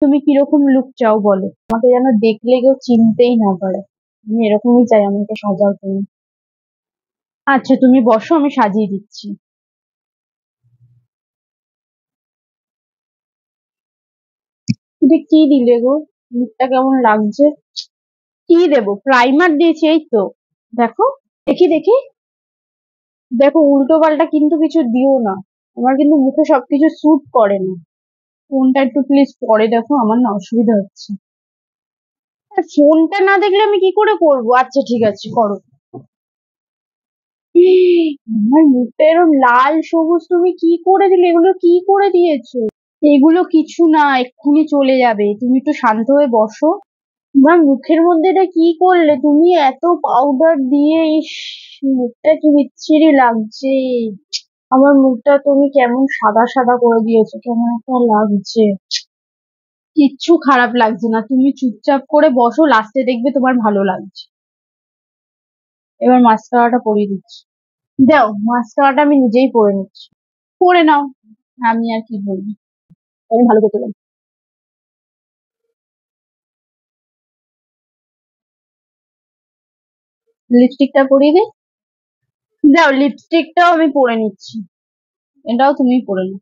তুমি কিরকম লুক চাও বলো, আমাকে যেন দেখলে কেউ চিনতেই না পারে। আমি এরকমই চাই, আমাকে সাজাও তুমি। আচ্ছা তুমি বসো, আমি সাজিয়ে দিচ্ছি। এটা কি দিলে গো? মুখটা কেমন লাগছে? কি দেবো? প্রাইমার দিয়েছি এই তো। দেখো, দেখি দেখি। দেখো উল্টো পাল্টা কিন্তু কিছু দিও না, আমার কিন্তু মুখে সবকিছু স্যুট করে না। ফোনটা একটু প্লিজ পরে দেখো, আমার না অসুবিধা হচ্ছে। আর ফোনটা না দেখলে আমি কি করে করবো? আচ্ছা ঠিক আছে, করো। আমার মুখটা এরকম লাল সবুজ তুমি কি করে দিলে? এগুলো কি করে দিয়েছো? এগুলো কিছু না, এক্ষুনি চলে যাবে, তুমি একটু শান্ত হয়ে বসো। আমার মুখের মধ্যে এটা কি করলে তুমি? এত পাউডার দিয়ে, ইস, মুখটা কি বিচ্ছিরি লাগছে। আমার মুখটা তুমি কেমন সাদা সাদা করে দিয়েছো, কেমন একটা লাগছে। কিচ্ছু খারাপ লাগছে না, তুমি চুপচাপ করে বসো, লাস্টে দেখবে তোমার ভালো লাগছে। এবার মাস্কারাটা পরিয়ে দিচ্ছি। দাও, মাস্কারাটা আমি নিজেই পরে নিচ্ছি। পরে নাও, আমি আর কি বলবো। আমি ভালো করতে পারি। লিপস্টিকটা পরিয়ে দে। দাও, লিপস্টিকটাও আমি পরে নিচ্ছি। এটাও তুমি পরে নাও।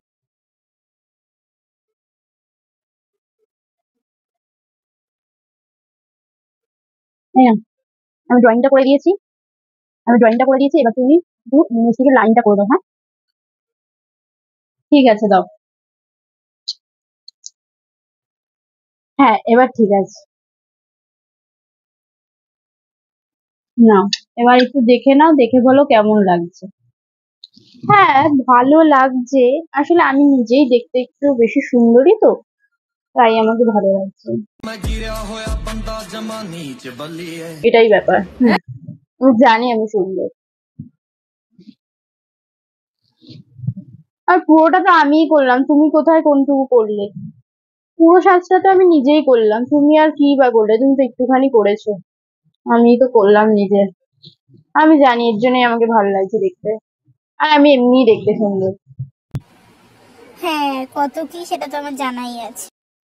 এই নাও, আমি ড্রয়িংটা করে দিয়েছি। এবার তুমি শুধু নিচ থেকে লাইনটা করে দাও, হ্যাঁ? ঠিক আছে, দাও। হ্যাঁ, এবার ঠিক আছে। নাও, এবার একটু দেখে নাও, দেখে বলো কেমন লাগছে। হ্যাঁ, ভালো লাগছে। আসলে আমি নিজেই দেখতে একটু বেশি সুন্দরী তো, তাই আমাকে ভালো লাগছে। এটাই ব্যাপার। আমি জানি আমি সুন্দর। আর পুরোটা তো আমিই করলাম, তুমি কোথায় কোনটুকু করলে? পুরো সাজটা তো আমি নিজেই করলাম, তুমি আর কি বা করলে? তুমি তো একটুখানি করেছো। আমি তো করলাম নিজে। আমি জানি, এর জন্যই আমাকে ভালো লাগছে দেখতে। আর আমি এমনিই দেখতে সুন্দর। হ্যাঁ, কত কি সেটা তো আমার জানাই আছে।